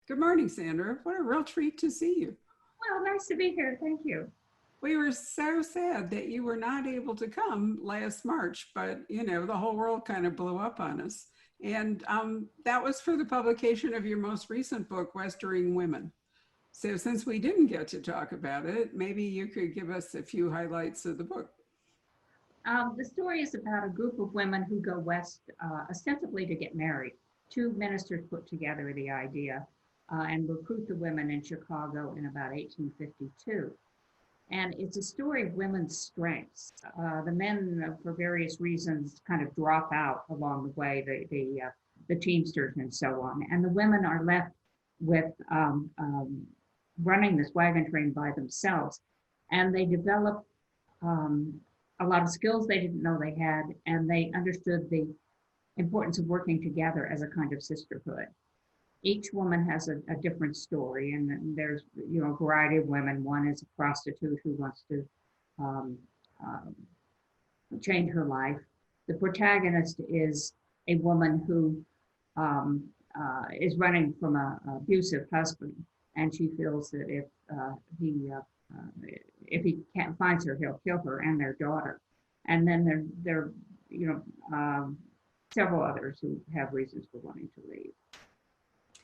Good morning, Sandra. What a real treat to see you. Well, nice to be here. Thank you. We were so sad that you were not able to come last March, but the whole world kind of blew up on us. And that was for the publication of your most recent book, Westering Women. So since we didn't get to talk about it, maybe you could give us a few highlights of the book. The story is about a group of women who go west ostensibly to get married. Two ministers put together the idea and recruit the women in Chicago in about 1852. And it's a story of women's strengths. The men, for various reasons, kind of drop out along the way, the teamsters and so on. And the women are left with running this wagon train by themselves. And they develop a lot of skills they didn't know they had, and they understood the importance of working together as a kind of sisterhood. Each woman has a different story, and there's a variety of women. One is a prostitute who wants to um, um, change her life. The protagonist is a woman who is running from an abusive husband, and she feels that he if he can't find her, he'll kill her and their daughter. And then there you know several others who have reasons for wanting to leave.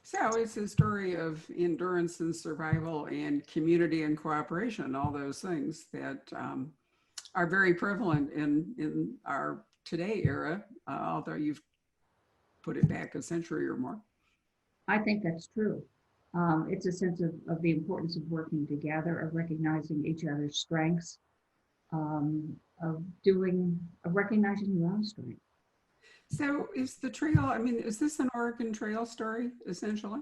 So it's a story of endurance and survival and community and cooperation, all those things that are very prevalent in our today era, although you've put it back a century or more. I think that's true. It's a sense of the importance of working together, of recognizing each other's strengths, of recognizing your own strength. So is the trail, I mean, is this an Oregon Trail story, essentially?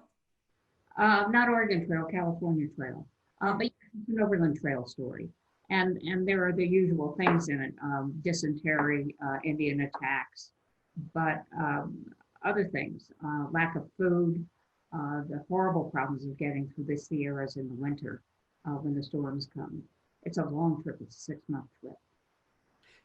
Not Oregon Trail, California Trail, but it's an Overland Trail story. And there are the usual things in it, dysentery, Indian attacks, but other things, lack of food, the horrible problems of getting through the Sierras in the winter when the storms come. It's a long trip, it's a 6-month trip.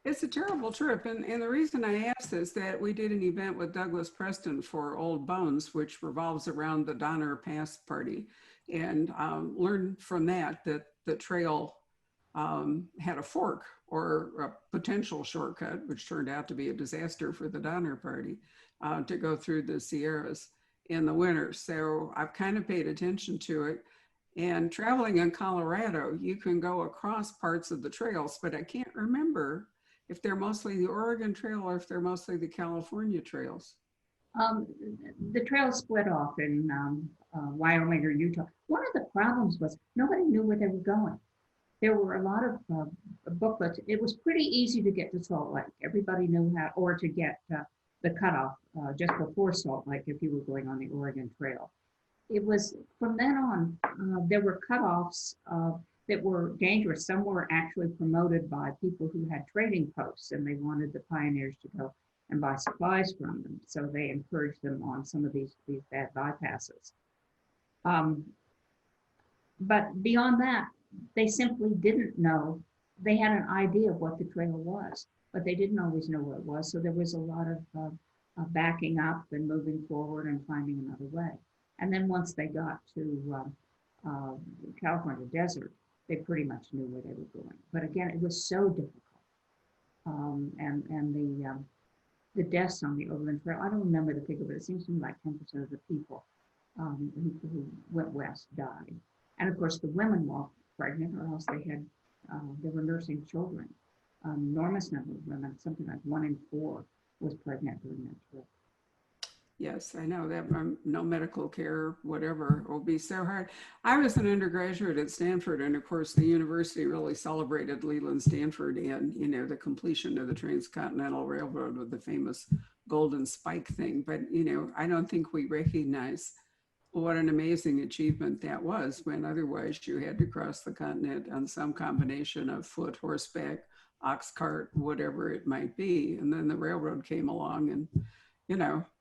It's a terrible trip. And the reason I asked is that we did an event with Douglas Preston for Old Bones, which revolves around the Donner Pass party, and learned from that the trail had a fork or a potential shortcut, which turned out to be a disaster for the Donner Party, to go through the Sierras in the winter. So I've kind of paid attention to it. And traveling in Colorado, you can go across parts of the trails, but I can't remember if they're mostly the Oregon Trail or if they're mostly the California trails. Um, the trail split off in Wyoming or Utah. One of the problems was nobody knew where they were going. There were a lot of booklets. It was pretty easy to get to Salt Lake. Everybody knew how, or to get the cutoff just before Salt Lake if you were going on the Oregon Trail. It was from then on, there were cutoffs that were dangerous. Some were actually promoted by people who had trading posts and they wanted the pioneers to go and buy supplies from them. So they encouraged them on some of these bad bypasses. Um, but beyond that, they simply didn't know. They had an idea of what the trail was, but they didn't always know what it was. So there was a lot of backing up and moving forward and finding another way. And then once they got to California desert, they pretty much knew where they were going. But again, it was so difficult. And the deaths on the Overland Trail, I don't remember the figure, but it seems to me like 10% of the people who went west died. And of course, the women walked pregnant, or else they were nursing children. Enormous number of women, something like 1 in 4 was pregnant during that trip. Yes, I know that no medical care, whatever, will be so hard. I was an undergraduate at Stanford, and of course, the university really celebrated Leland Stanford and the completion of the Transcontinental Railroad with the famous Golden Spike thing. But I don't think we recognize what an amazing achievement that was when otherwise you had to cross the continent on some combination of foot, horseback, ox cart, whatever it might be. And then the railroad came along and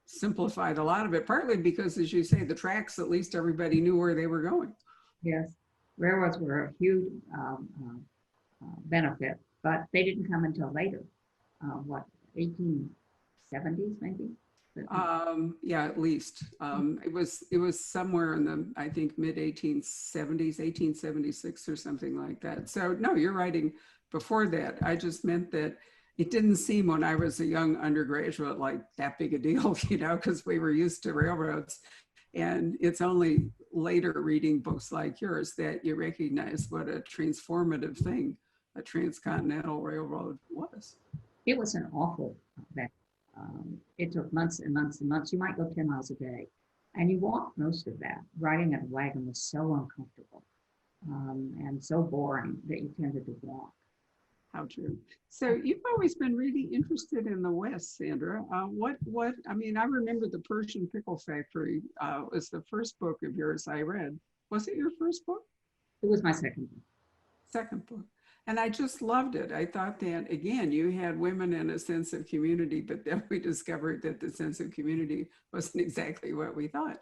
simplified a lot of it, partly because, as you say, the tracks, at least everybody knew where they were going. Yes, railroads were a huge benefit, but they didn't come until later. What, 1870s maybe? Yeah, at least. It was somewhere in the, I think, mid 1870s, 1876 or something like that. So no, you're writing before that. I just meant that it didn't seem when I was a young undergraduate like that big a deal, because we were used to railroads. And it's only later reading books like yours that you recognize what a transformative thing a transcontinental railroad was. It was an awful that it took months and months and months. You might go 10 miles a day, and you walked most of that. Riding in a wagon was so uncomfortable and so boring that you tended to walk. How true. So you've always been really interested in the West, Sandra. I mean, I remember the Persian Pickle Factory was the first book of yours I read. Was it your first book? It was my second one. Second book. And I just loved it. I thought that, again, you had women and a sense of community, but then we discovered that the sense of community wasn't exactly what we thought.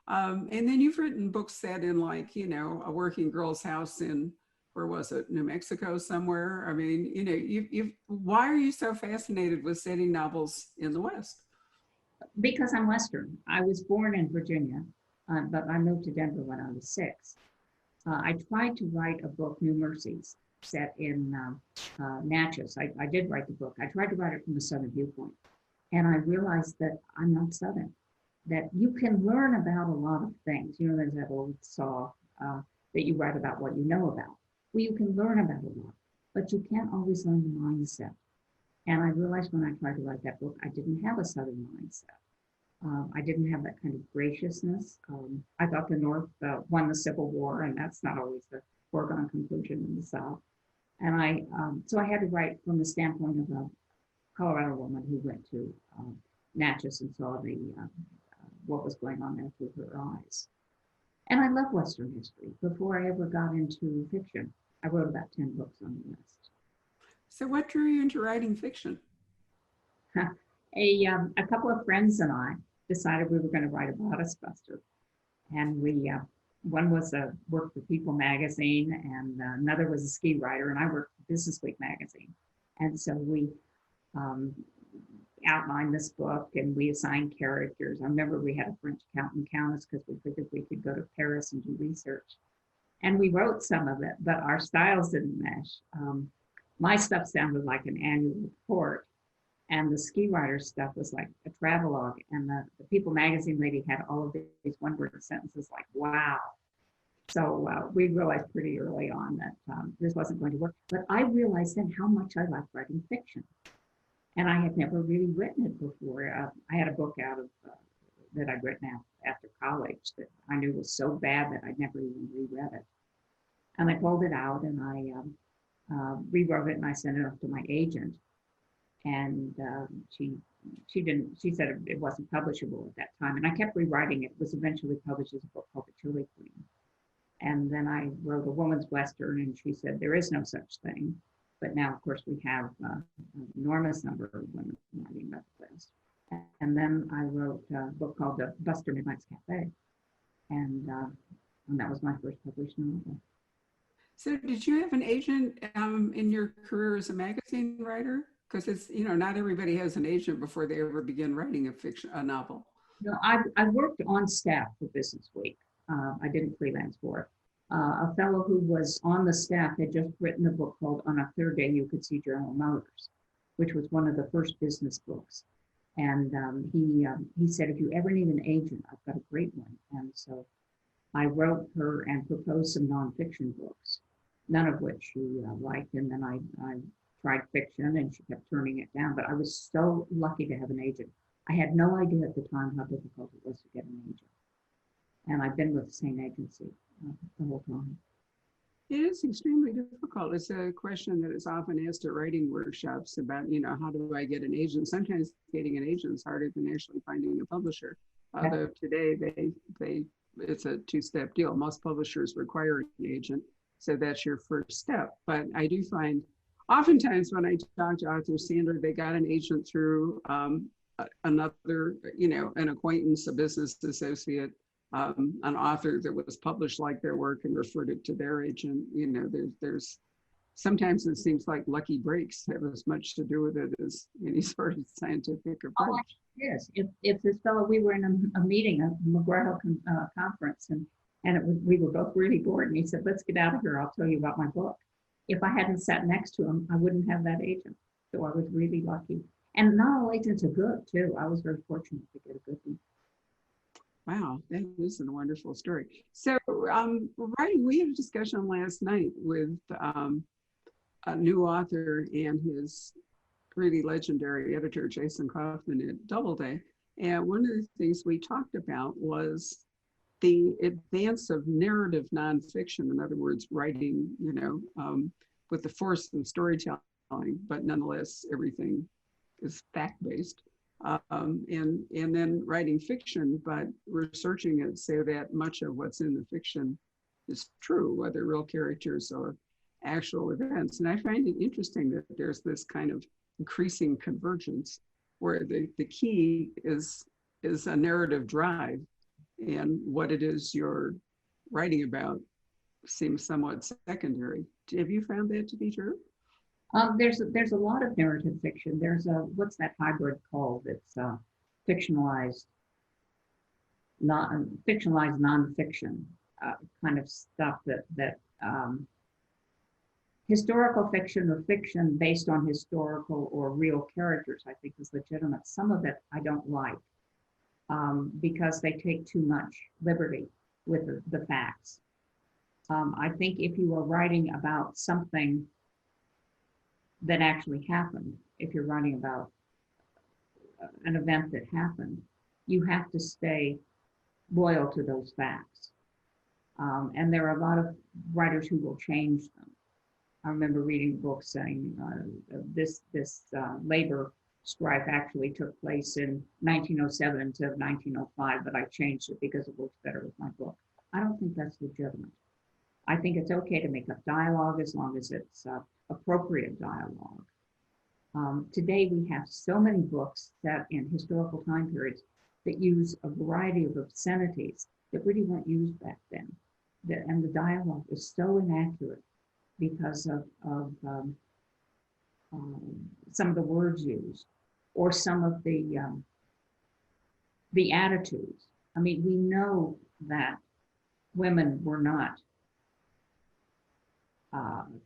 And then you've written books set in like, a working girl's house in, where was it, New Mexico somewhere? I mean, why are you so fascinated with setting novels in the West? Because I'm Western. I was born in Virginia, but I moved to Denver when I was 6. I tried to write a book, New Mercies, set in Natchez. I did write the book. I tried to write it from a Southern viewpoint. And I realized that I'm not Southern, that you can learn about a lot of things. There's that old saw that you write about what you know about. Well, you can learn about a lot, but you can't always learn the mindset. And I realized when I tried to write that book, I didn't have a Southern mindset. I didn't have that kind of graciousness. I thought the North won the Civil War, and that's not always the foregone conclusion in the South. And so I had to write from the standpoint of a Colorado woman who went to Natchez and saw what was going on there through her eyes. And I love Western history. Before I ever got into fiction, I wrote about 10 books on the West. So what drew you into writing fiction? A couple of friends and I decided we were going to write a bodice buster. And one was worked for People magazine, and another was a ski writer, and I worked for Business Week magazine. And so we outlined this book, and we assigned characters. I remember we had a French accountant count us because we figured we could go to Paris and do research. And we wrote some of it, but our styles didn't mesh. My stuff sounded like an annual report, and the ski writer stuff was like a travelogue. And the People magazine lady had all of these one-word sentences like, wow. So we realized pretty early on that this wasn't going to work. But I realized then how much I liked writing fiction. And I had never really written it before. I had a book out of that I'd written after college that I knew was so bad that I'd never even reread it. And I pulled it out, and I rewrote it, and I sent it off to my agent. And she said it wasn't publishable at that time. And I kept rewriting it. It was eventually published as a book called The Chili Queen. And then I wrote a woman's Western, and she said, there is no such thing. But now, of course, we have an enormous number of women writing about the West. And then I wrote a book called The Buster Midnight's Cafe. And that was my first published novel. So did you have an agent in your career as a magazine writer? Because it's, not everybody has an agent before they ever begin writing a novel. No, I worked on staff for Business Week. I didn't freelance for it. A fellow who was on the staff had just written a book called On a Clear Day You Could See General Motors, which was one of the first business books. And he said, if you ever need an agent, I've got a great one. And so I wrote her and proposed some nonfiction books, none of which she liked. And then I tried fiction, and she kept turning it down. But I was so lucky to have an agent. I had no idea at the time how difficult it was to get an agent. And I've been with the same agency the whole time. It is extremely difficult. It's a question that is often asked at writing workshops about, how do I get an agent? Sometimes getting an agent is harder than actually finding a publisher. Although today it's a two-step deal. Most publishers require an agent, so that's your first step. But I do find, oftentimes when I talk to authors, Sandra, they got an agent through another, an acquaintance, a business associate, an author that was published like their work and referred it to their agent. There's sometimes it seems like lucky breaks have as much to do with it as any sort of scientific Oh, approach. yes. If this fellow, we were in a meeting, a McGraw conference, and it was, we were both really bored. And he said, "Let's get out of here. I'll tell you about my book." If I hadn't sat next to him, I wouldn't have that agent. So I was really lucky. And not all agents are good, too. I was very fortunate to get a good one. Wow, that is a wonderful story. So, right, we had a discussion last night with a new author and his really legendary editor, Jason Kaufman at Doubleday. And one of the things we talked about was the advance of narrative nonfiction. In other words, writing, with the force of storytelling, but nonetheless, everything is fact-based. And then writing fiction, but researching it so that much of what's in the fiction is true, whether real characters or actual events. And I find it interesting that there's this kind of increasing convergence where the key is a narrative drive, and what it is you're writing about seems somewhat secondary. Have you found that to be true? There's a lot of narrative fiction. There's a, what's that hybrid called? It's fictionalized, fictionalized nonfiction kind of stuff that historical fiction or fiction based on historical or real characters, I think is legitimate. Some of it I don't like because they take too much liberty with the facts. I think if you are writing about something that actually happened, if you're writing about an event that happened, you have to stay loyal to those facts. And there are a lot of writers who will change them. I remember reading books saying this labor strife actually took place in 1907 instead of 1905, but I changed it because it works better with my book. I don't think that's legitimate. I think it's okay to make up dialogue as long as it's appropriate dialogue. Today we have so many books set in historical time periods that use a variety of obscenities that really weren't used back then. And the dialogue is so inaccurate because of some of the words used or some of the attitudes. I mean, we know that women were not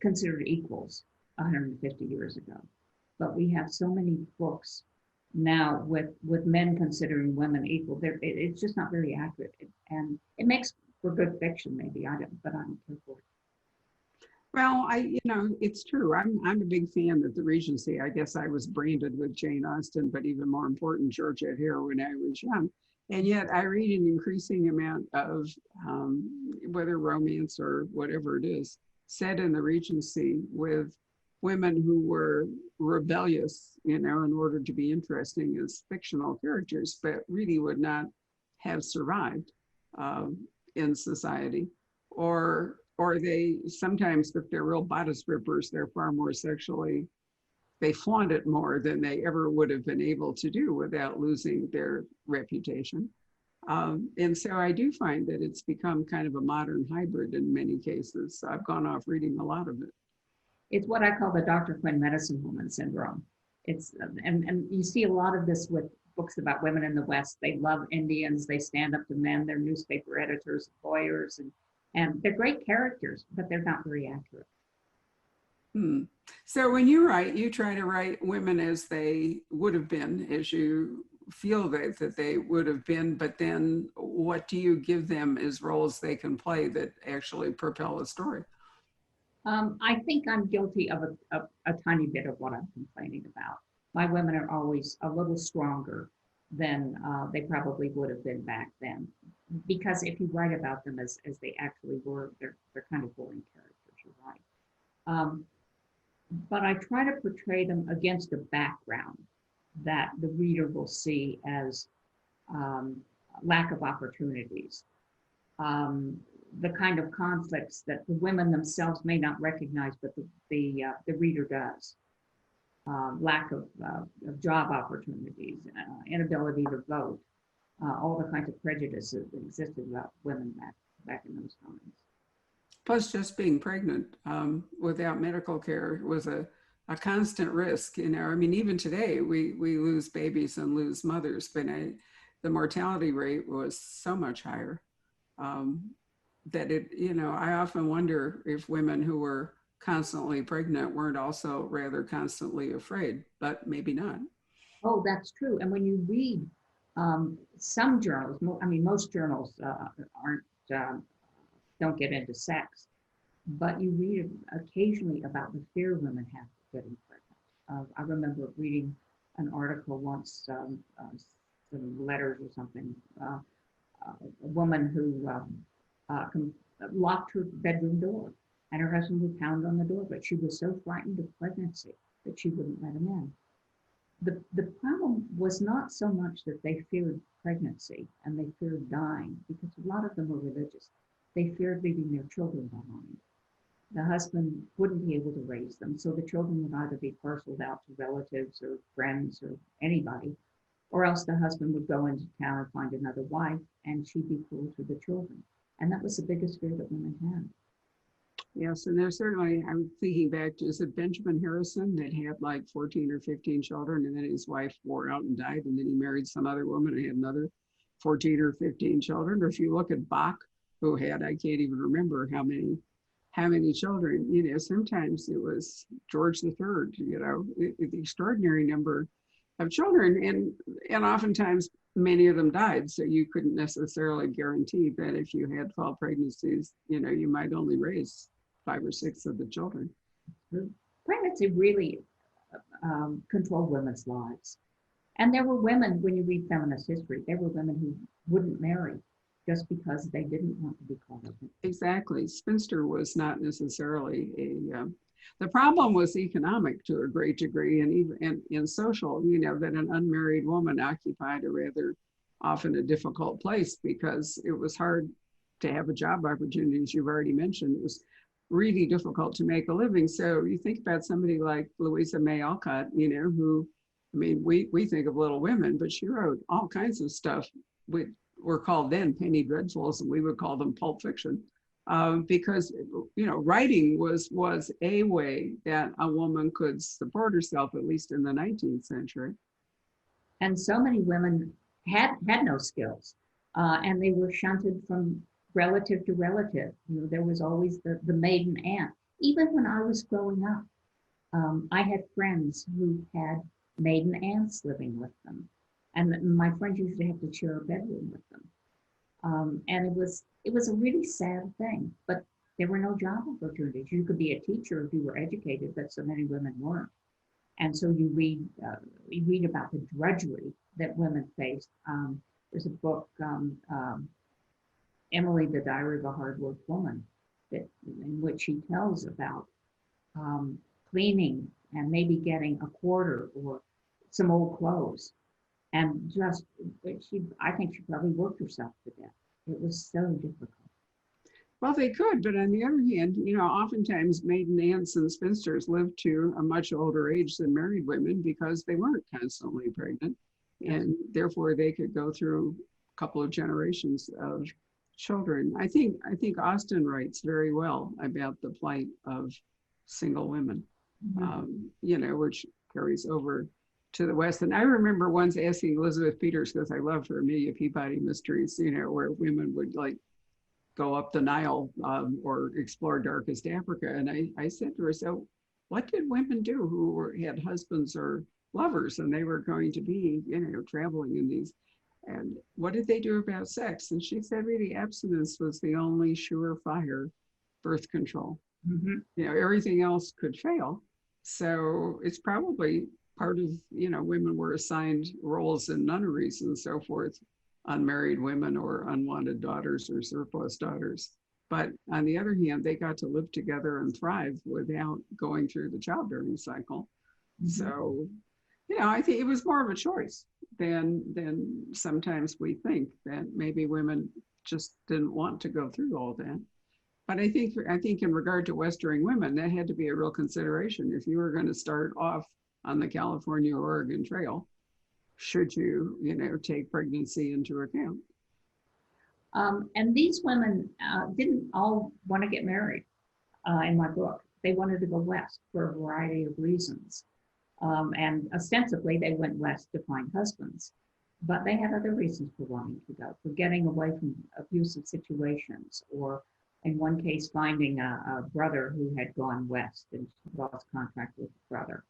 considered equals 150 years ago, but we have so many books now with men considering women equal. It's just not very accurate, and it makes for good fiction, maybe. But I don't care for it. Well, it's true. I'm a big fan of the Regency. I guess I was branded with Jane Austen, but even more important, Georgette Hare when I was young. And yet I read an increasing amount of whether romance or whatever it is, set in the Regency with women who were rebellious, in order to be interesting as fictional characters, but really would not have survived in society. Or they sometimes, if they're real bodice rippers, they're far more sexually, they flaunt it more than they ever would have been able to do without losing their reputation. And so I do find that it's become kind of a modern hybrid in many cases. I've gone off reading a lot of it. It's what I call the Dr. Quinn medicine woman syndrome. It's and you see a lot of this with books about women in the West. They love Indians. They stand up to men. They're newspaper editors, lawyers, and they're great characters, but they're not very accurate. So when you write, you try to write women as they would have been, as you feel that they would have been, but then what do you give them as roles they can play that actually propel a story? I think I'm guilty of a tiny bit of what I'm complaining about. My women are always a little stronger than they probably would have been back then. Because if you write about them as they actually were, they're kind of boring characters, you're right. But I try to portray them against a background that the reader will see as lack of opportunities, the kind of conflicts that the women themselves may not recognize, but the reader does. Lack of job opportunities, inability to vote, all the kinds of prejudices that existed about women back in those times. Plus, just being pregnant without medical care was a constant risk. You know, I mean, even today we lose babies and lose mothers, but the mortality rate was so much higher um, that it, you know, I often wonder if women who were constantly pregnant weren't also rather constantly afraid, but maybe not. Oh, that's true. And when you read some journals, I mean, most journals aren't don't get into sex, but you read occasionally about the fear women have of getting pregnant. I remember reading an article once, some letters or something. A woman who uh, locked her bedroom door, and her husband would pound on the door, but she was so frightened of pregnancy that she wouldn't let him in. The problem was not so much that they feared pregnancy and they feared dying, because a lot of them were religious. They feared leaving their children behind. The husband wouldn't be able to raise them, so the children would either be parceled out to relatives or friends or anybody, or else the husband would go into town and find another wife, and she'd be cruel to the children. And that was the biggest fear that women had. Yes, and there's certainly, I'm thinking back to, is it Benjamin Harrison that had like 14 or 15 children, and then his wife wore out and died, and then he married some other woman and had another 14 or 15 children. Or if you look at Bach, who had, I can't even remember how many children, you know, sometimes it was George the Third, you know, the extraordinary number of children. And oftentimes many of them died. So you couldn't necessarily guarantee that if you had 12 pregnancies, you know, you might only raise 5 or 6 of the children. Pregnancy really controlled women's lives. And there were women, when you read feminist history, there were women who wouldn't marry just because they didn't want to be called up. Exactly. Spinster was not necessarily the problem was economic to a great degree, and even and social, you know, that an unmarried woman occupied a rather often a difficult place because it was hard to have a job opportunity, as you've already mentioned. It was really difficult to make a living. So you think about somebody like Louisa May Alcott, you know, who, I mean, we think of Little Women, but she wrote all kinds of stuff with were called then penny dreadfuls, and we would call them pulp fiction, because you know writing was a way that a woman could support herself, at least in the 19th century. And so many women had no skills, and they were shunted from relative to relative. You know, there was always the maiden aunt. Even when I was growing up, I had friends who had maiden aunts living with them, and my friends used to have to share a bedroom with them. And it was a really sad thing, but there were no job opportunities. You could be a teacher if you were educated, but so many women weren't. And so you read about the drudgery that women faced. There's a book, Emily, the Diary of a Hard-Worked Woman, that in which she tells about cleaning and maybe getting a quarter or some old clothes. And just, I think she probably worked herself to death. It was so difficult. Well, they could, but on the other hand, you know, oftentimes maiden aunts and spinsters lived to a much older age than married women because they weren't constantly pregnant, and therefore they could go through a couple of generations of children. I think Austen writes very well about the plight of single women, you know, which carries over to the West. And I remember once asking Elizabeth Peters, because I love her Amelia Peabody mysteries, you know, where women would like go up the Nile or explore darkest Africa. And I said to her, so what did women do who had husbands or lovers and they were going to be, you know, traveling in these, and what did they do about sex? And she said, really, abstinence was the only surefire birth control. You know, everything else could fail. So it's probably part of, you know, women were assigned roles in nunneries and so forth, unmarried women or unwanted daughters or surplus daughters. But on the other hand, they got to live together and thrive without going through the childbearing cycle. So, you know, I think it was more of a choice than sometimes we think, that maybe women just didn't want to go through all that. But I think in regard to Westering women, that had to be a real consideration. If you were going to start off on the California-Oregon Trail, should you, you know, take pregnancy into account? And these women didn't all want to get married in my book. They wanted to go west for a variety of reasons. And ostensibly, they went west to find husbands. But they had other reasons for wanting to go, for getting away from abusive situations, or in one case, finding a brother who had gone west and she lost contact with the brother.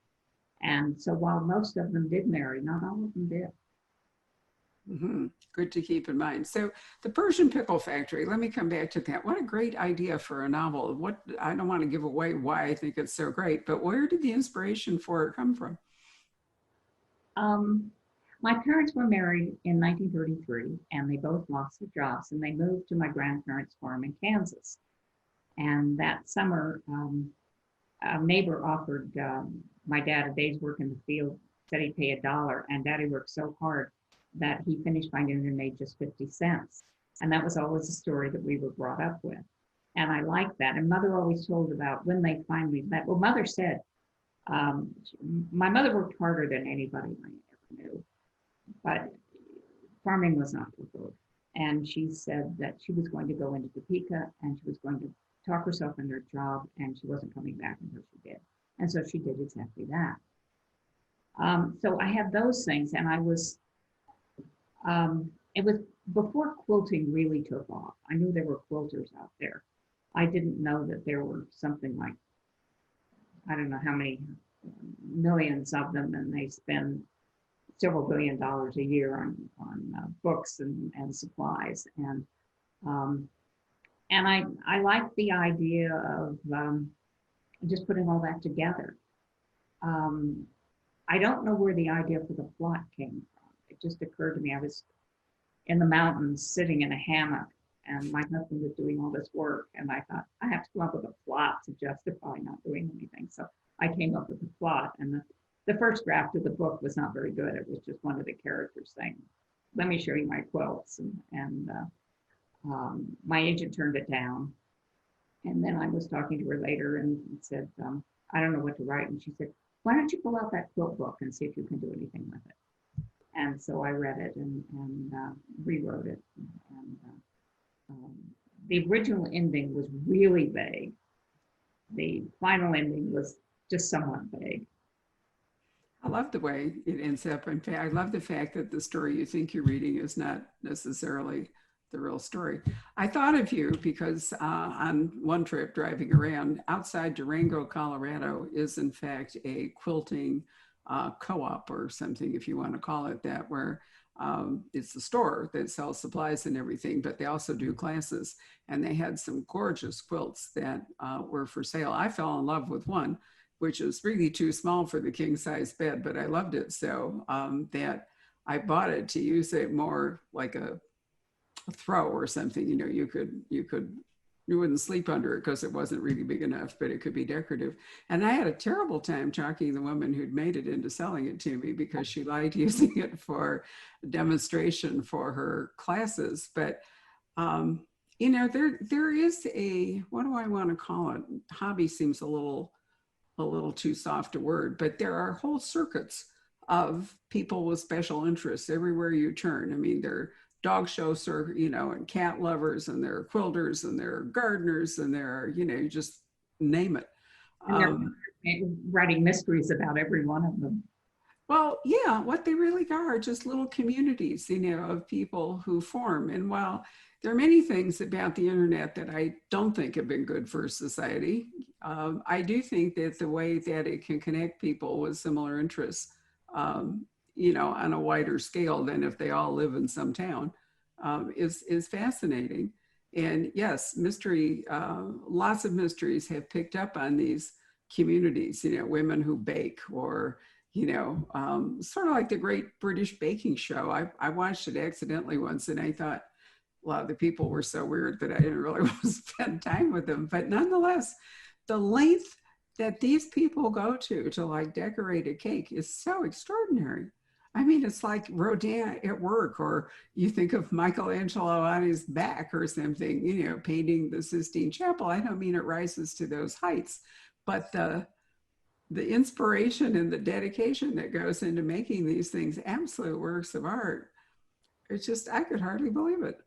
And so while most of them did marry, not all of them did. Mm-hmm. Good to keep in mind. So the Persian Pickle Factory, let me come back to that. What a great idea for a novel. What, I don't want to give away why I think it's so great, but where did the inspiration for it come from? Um, my parents were married in 1933, and they both lost their jobs, and they moved to my grandparents' farm in Kansas. And that summer, a neighbor offered my dad a day's work in the field, said he'd pay $1, and Daddy worked so hard that he finished finding and made just 50 cents. And that was always a story that we were brought up with. And I liked that. And Mother always told about when they finally met. Well, Mother said, my mother worked harder than anybody I ever knew, but farming was not her vote. And she said that she was going to go into Topeka and she was going to talk herself into her job, and she wasn't coming back until she did. And so she did exactly that. So I have those things, and I was, it was before quilting really took off. I knew there were quilters out there. I didn't know that there were something like, I don't know how many millions of them, and they spend several $billion a year on books and supplies. And I like the idea of just putting all that together. I don't know where the idea for the plot came from. It just occurred to me. I was in the mountains sitting in a hammock, and my husband was doing all this work, and I thought, I have to come up with a plot to justify not doing anything. So I came up with a plot, and the first draft of the book was not very good. It was just one of the characters saying, let me show you my quilts. And my agent turned it down. And then I was talking to her later and said, I don't know what to write. And she said, why don't you pull out that quilt book and see if you can do anything with it? And so I read it and rewrote it. The original ending was really vague. The final ending was just somewhat vague. I love the way it ends up. In fact, I love the fact that the story you think you're reading is not necessarily the real story. I thought of you because on one trip driving around outside Durango, Colorado is in fact a quilting co-op or something, if you want to call it that, where it's a store that sells supplies and everything, but they also do classes. And they had some gorgeous quilts that were for sale. I fell in love with one, which is really too small for the king size bed, but I loved it so that I bought it to use it more like a throw or something. You know, you wouldn't sleep under it because it wasn't really big enough, but it could be decorative. And I had a terrible time talking the woman who'd made it into selling it to me because she liked using it for demonstration for her classes. But you know, there is a, what do I want to call it? Hobby seems a little too soft a word, but there are whole circuits of people with special interests everywhere you turn. I mean, there are dog show you know, and cat lovers, and there are quilters, and there are gardeners, and there are, you know, you just name it. And they're writing mysteries about every one of them. Well, yeah, what they really are just little communities, you know, of people who form. And while there are many things about the internet that I don't think have been good for society, I do think that the way that it can connect people with similar interests, you know, on a wider scale than if they all live in some town, is fascinating. And yes, mystery, lots of mysteries have picked up on these communities, you know, women who bake, or you know, sort of like the Great British Baking Show. I watched it accidentally once, and I thought, wow, the people were so weird that I didn't really want to spend time with them. But nonetheless, the length that these people go to like decorate a cake is so extraordinary. I mean, it's like Rodin at work, or you think of Michelangelo on his back or something, you know, painting the Sistine Chapel. I don't mean it rises to those heights, but the inspiration and the dedication that goes into making these things absolute works of art. It's just, I could hardly believe it.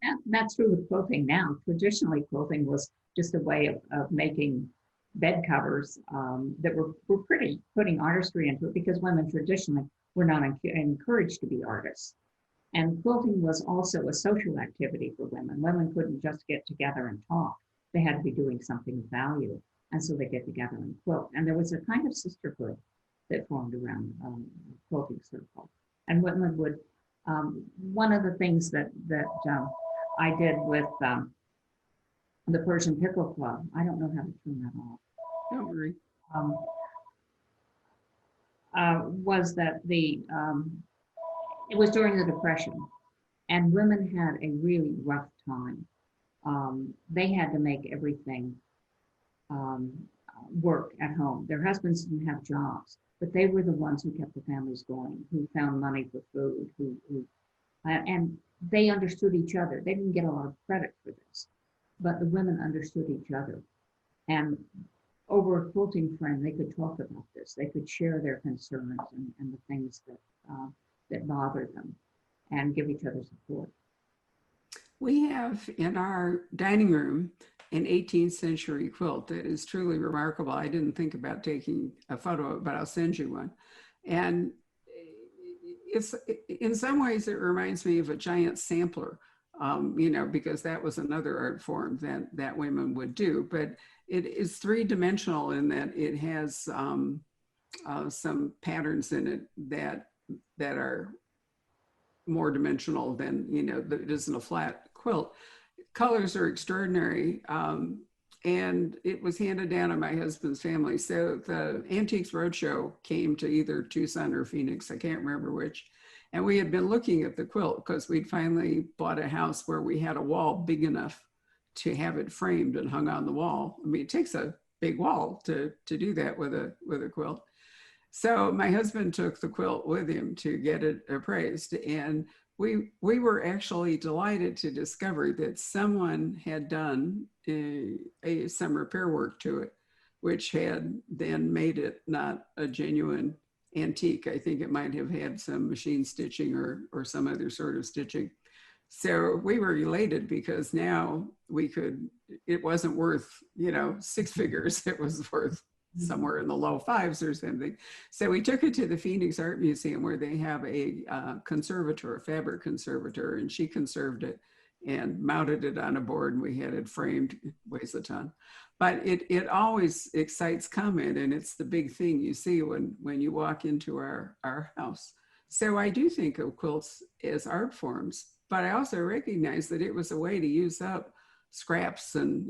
And that's true with quilting now. Traditionally, quilting was just a way of making bed covers that were pretty, putting artistry into it because women traditionally were not encouraged to be artists. And quilting was also a social activity for women. Women couldn't just get together and talk. They had to be doing something of value. And so they get together and quilt. And there was a kind of sisterhood that formed around quilting circle. And women would, one of the things that I did with the Persian Pickle Club, I don't know how to turn that off. Don't worry. Um, was that it was during the Depression, and women had a really rough time. They had to make everything um, work at home. Their husbands didn't have jobs, but they were the ones who kept the families going, who found money for food, and they understood each other. They didn't get a lot of credit for this, but the women understood each other. And over a quilting frame, they could talk about this. They could share their concerns and the things that bothered them and give each other support. We have in our dining room an 18th century quilt that is truly remarkable. I didn't think about taking a photo of it, but I'll send you one. And it's, in some ways, it reminds me of a giant sampler, because that was another art form that women would do. But it is three-dimensional in that it has some patterns in it that are more dimensional than, it isn't a flat quilt. Colors are extraordinary. And it was handed down to my husband's family. So the Antiques Roadshow came to either Tucson or Phoenix, I can't remember which. And we had been looking at the quilt because we'd finally bought a house where we had a wall big enough to have it framed and hung on the wall. I mean, it takes a big wall to do that with a quilt. So my husband took the quilt with him to get it appraised. And we were actually delighted to discover that someone had done some repair work to it, which had then made it not a genuine antique. I think it might have had some machine stitching or some other sort of stitching. So we were elated because now it wasn't worth, six figures. It was worth somewhere in the low fives or something. So we took it to the Phoenix Art Museum where they have a conservator, a fabric conservator, and she conserved it and mounted it on a board, and we had it framed. It weighs a ton. But it always excites comment, and it's the big thing you see when you walk into our house. So I do think of quilts as art forms, but I also recognize that it was a way to use up scraps and,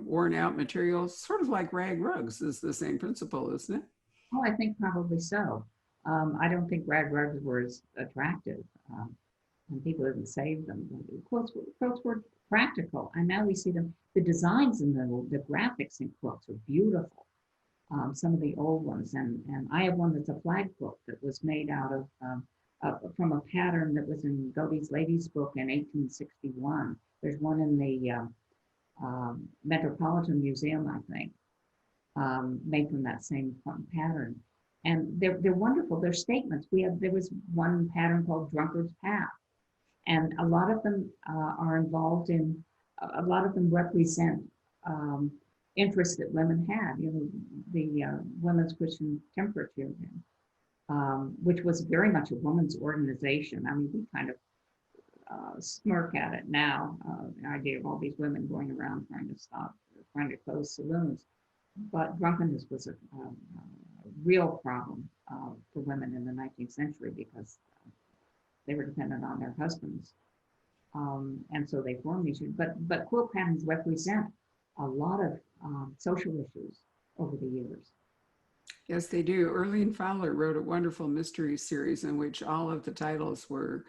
worn out materials, sort of like rag rugs is the same principle, isn't it? Oh, I think probably so. I don't think rag rugs were as attractive, and people didn't save them. Quilts were practical, and now we see them. The designs and the graphics in quilts are beautiful. Some of the old ones, and I have one that's a flag quilt that was made out of from a pattern that was in Godey's Lady's Book in 1861. There's one in the Metropolitan Museum, I think, made from that same pattern. And they're wonderful. They're statements. There was one pattern called Drunkard's Path. And a lot of them are involved in, a lot of them represent interests that women had, the Women's Christian Temperance Union, which was very much a women's organization. I mean, we kind of smirk at it now, the idea of all these women going around trying to close saloons. But drunkenness was a real problem for women in the 19th century because they were dependent on their husbands. And so they formed these, but quilt patterns represent a lot of social issues over the years. Yes, they do. Erlene Fowler wrote a wonderful mystery series in which all of the titles were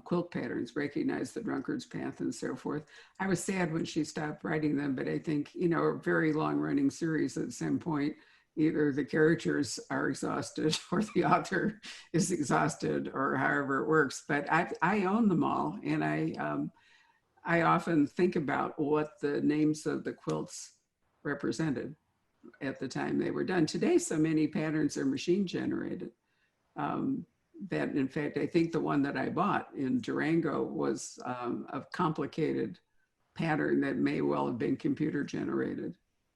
quilt patterns, Recognize the Drunkard's Path and so forth. I was sad when she stopped writing them, but I think, a very long running series at some point, either the characters are exhausted or the author is exhausted or however it works. But I own them all, and I often think about what the names of the quilts represented at the time they were done. Today, so many patterns are machine generated. that in fact, I think the one that I bought in Durango was a complicated pattern that may well have been computer generated.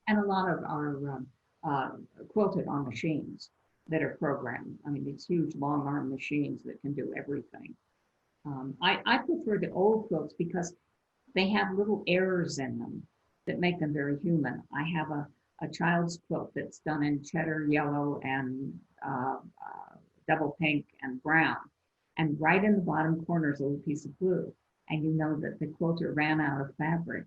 And a lot of are uh, quilted on machines that are programmed. I mean, these huge long arm machines that can do everything. I prefer the old quilts because they have little errors in them that make them very human. I have a child's quilt that's done in cheddar yellow and double pink and brown. And right in the bottom corner is a little piece of blue. And you know that the quilter ran out of fabric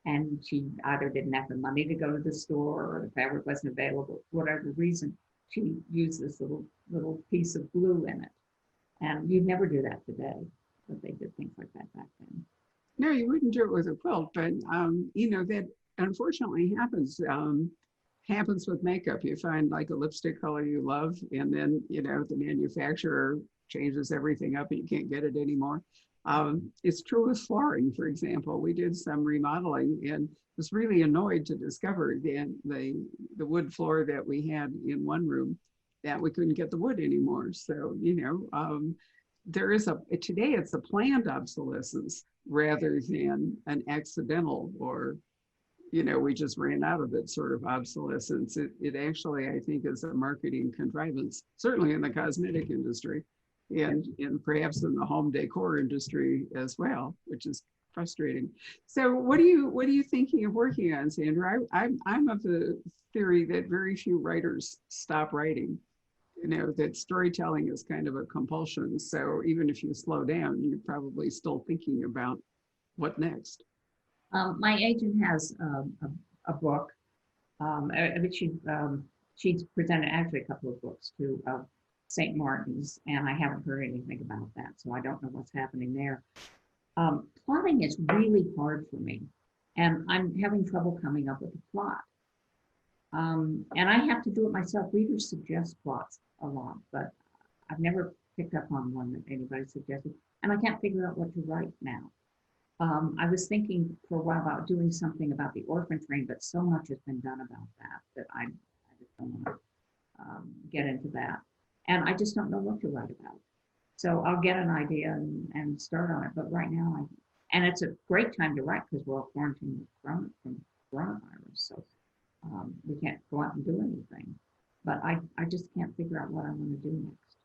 and she either didn't have the money to go to the store or the fabric wasn't available for whatever reason. She used this little piece of blue in it. And you'd never do that today, but they did things like that back then. No, you wouldn't do it with a quilt, but that unfortunately happens with makeup. You find like a lipstick color you love, and then the manufacturer changes everything up, and you can't get it anymore. It's true with flooring, for example. We did some remodeling and was really annoyed to discover the wood floor that we had in one room that we couldn't get the wood anymore. So there is today it's a planned obsolescence rather than an accidental or we just ran out of it sort of obsolescence. It actually, I think, is a marketing contrivance, certainly in the cosmetic industry and perhaps in the home decor industry as well, which is frustrating. So what are you thinking of working on, Sandra? I'm of the theory that very few writers stop writing. That storytelling is kind of a compulsion. So even if you slow down, you're probably still thinking about what next. My agent has a book. She's presented actually a couple of books to St. Martin's, and I haven't heard anything about that, so I don't know what's happening there. Plotting is really hard for me, and I'm having trouble coming up with a plot. And I have to do it myself. Readers suggest plots a lot, but I've never picked up on one that anybody suggested, and I can't figure out what to write now. I was thinking for a while about doing something about the orphan train, but so much has been done about that I just don't want to get into that. And I just don't know what to write about. So I'll get an idea and start on it. But right now, and it's a great time to write because we're all quarantined from coronavirus. So we can't go out and do anything. But I just can't figure out what I want to do next.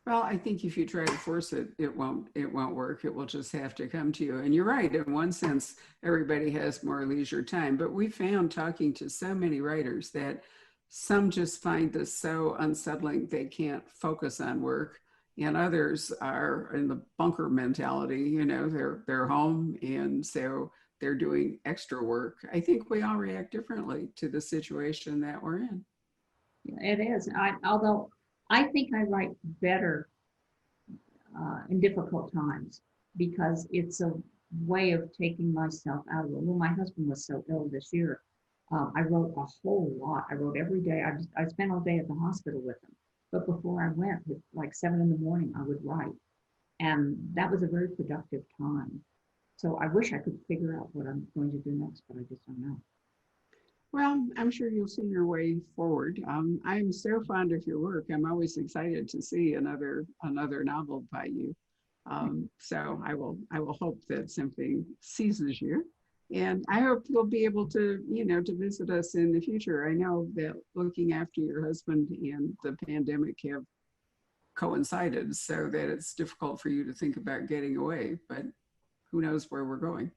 Well, I think if you try to force it, it won't work. It will just have to come to you. And you're right. In one sense, everybody has more leisure time. But we found talking to so many writers that some just find this so unsettling they can't focus on work. And others are in the bunker mentality, they're home and so they're doing extra work. I think we all react differently to the situation that we're in. It is. Although I think I write better in difficult times because it's a way of taking myself out of it. Well, my husband was so ill this year. I wrote a whole lot. I wrote every day. I spent all day at the hospital with him. But before I went, at like 7 a.m, I would write. And that was a very productive time. So I wish I could figure out what I'm going to do next, but I just don't know. Well, I'm sure you'll see your way forward. I'm so fond of your work. I'm always excited to see another novel by you. So I will hope that something seizes you. And I hope you'll be able to, to visit us in the future. I know that looking after your husband and the pandemic have coincided so that it's difficult for you to think about getting away, but who knows where we're going.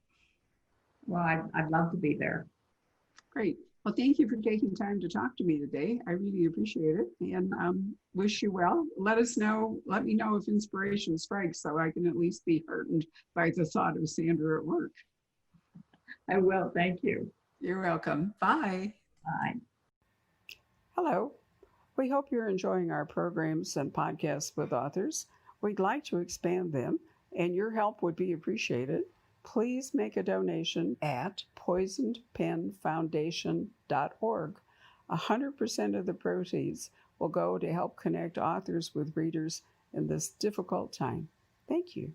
Well, I'd love to be there. Great. Well, thank you for taking time to talk to me today. I really appreciate it and wish you well. Let me know if inspiration strikes so I can at least be heartened by the thought of Sandra at work. I will. Thank you. You're welcome. Bye. Bye. Hello. We hope you're enjoying our programs and podcasts with authors. We'd like to expand them, and your help would be appreciated. Please make a donation at poisonedpenfoundation.org. 100% of the proceeds will go to help connect authors with readers in this difficult time. Thank you.